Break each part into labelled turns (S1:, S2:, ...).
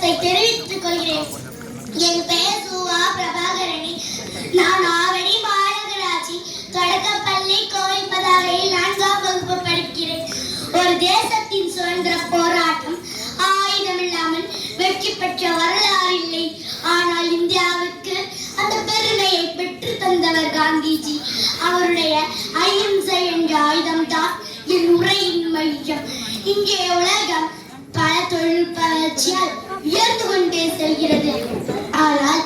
S1: வணக்கத்தை தெரிவித்துக் கொள்கிறேன். என் பெயர் சுவா பிரபாகரணி. நான் ஆவடி மாநகராட்சி தொடக்கப்பள்ளி கோவில்பதாகையில் 4ஆம் வகுப்பு படிக்கிறேன். ஒரு தேசத்தின் சுதந்திர போராட்டம் ஆயுதமில்லாமல் வெற்றி பெற்ற வரலாறு இல்லை. ஆனால் இந்தியாவுக்கு அந்த பெருமையை பெற்று தந்தவர் காந்திஜி. அவருடைய அஹிம்சை என்ற ஆயுதம் தான் என் உரையின் மையம். இங்கே உலகம் பல தொழில்நுட்ப வளர்ச்சியால் உயர்ந்து கொண்டே செல்கிறது. ஆனால்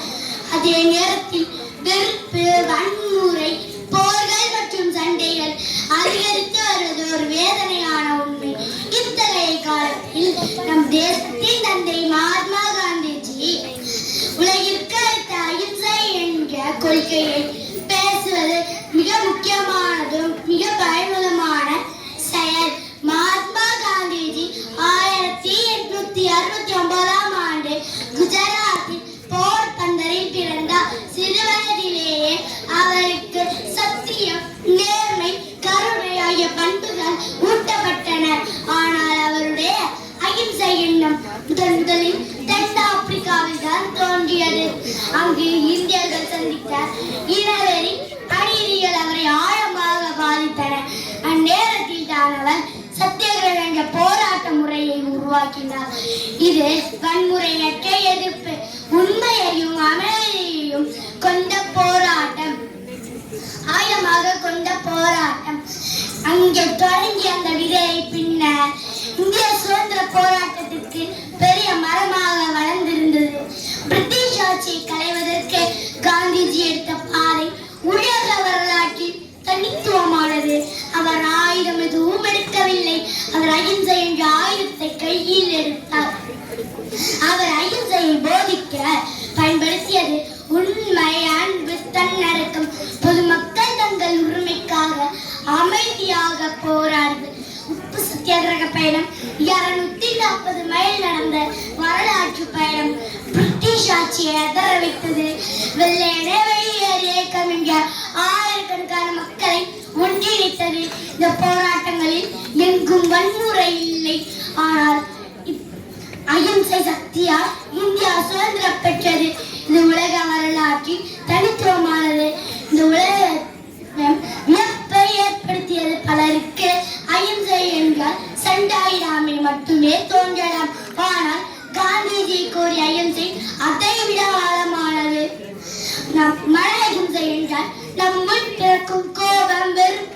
S1: அதே நேரத்தில் வெறுப்பு, வன்முறை, போர்கள் மற்றும் சண்டைகள் அதிகரித்து வருவது ஒரு வேதனையான உண்மை. இத்தகைய காலத்தில் நம் தேசத்தின் தந்தை மகாத்மா காந்திஜி உலகிற்கு அளித்த அஹிம்சை என்ற கொள்கையை பேசுவது மிக முக்கியமானதும் மிக பயனுள்ளமான செயல். மகாத்மா காந்திஜி 1869ஆம் ஆண்டு குஜராத்தில் போர்பந்தரில் பிறந்தார். சிறுவயதிலேயே அவருக்கு சத்தியம், நேர்மை, கருணை ஆகிய பண்புகள் ஊட்டப்பட்டன. ஆனால் அவருடைய அஹிம்சை எண்ணம் முதலில் தென்னாப்பிரிக்காவில் தான் தோன்றியது. அங்கு இந்தியர்கள் சந்தித்த இனவெறி அநீதிகள் அவரை ஆழமாக பாதித்தன. அந்நேரத்தில் தான் அவர் சத்தியாகிரகம் என்ற போராட்ட முறையை உருவாக்கினார். இது வன்முறையற்ற எதிர்ப்பு, உண்மையையும் அமைதியையும் கொண்ட போராட்டம், ஆழமாக கொண்ட போராட்டம். அங்கே தொடங்கிய அந்த விதையை பின்னர் இந்திய சுதந்திர போராட்டத்திற்கு பெரிய மரமாக வளர்ந்திருந்தது. பிரிட்டிஷ் ஆட்சியை களைவதற்கு காந்திஜி எடுத்த பாதை உலக வரலாற்றில் தனித்துவமானது. அவர் ஆயுதம் எதுவும் எடுக்கவில்லை. அவர் அஹிம்சை என்ற ஆயுதத்தை கையில் எடுத்தார். அவர் அஹிம்சையை போதிக்க பயன்படுத்தியது உண்மை, அன்பு, தன்னடக்கம். பொதுமக்கள் தங்கள் உரிமைக்காக அமைதியாக போராடுது. உப்பு சத்தியாகிரக பயணம் 240 மைல் நடந்த வரலாற்று பயணம் பிரிட்டிஷ் ஆட்சியை அதர வைத்தது. வெள்ளையனே வெளியேறு இயக்கம் என்ற ஆயிரக்கணக்கான மக்களை ஒன்றிணைத்தது. இந்த போராட்டங்களில் எங்கும் வன்முறை இல்லை. ஆனால் அஹிம்சை சக்தியால் இந்தியா சுதந்திரம் பெற்றது. இந்த உலக வரலாற்றில் தனித்துவமானது. இந்த உலக வியப்பை ஏற்படுத்தியது. பலருக்கு அஹிம்சை என்றால் சண்டாயிடாமை மட்டுமே தோன்றலாம். ஆனால் காந்திஜி கூறிய அஹிம்சை அதை விட ஆழமானது. மன அஹிம்சை என்றால் நம்முள் பிறக்கும் கோபம், வெறுப்பு,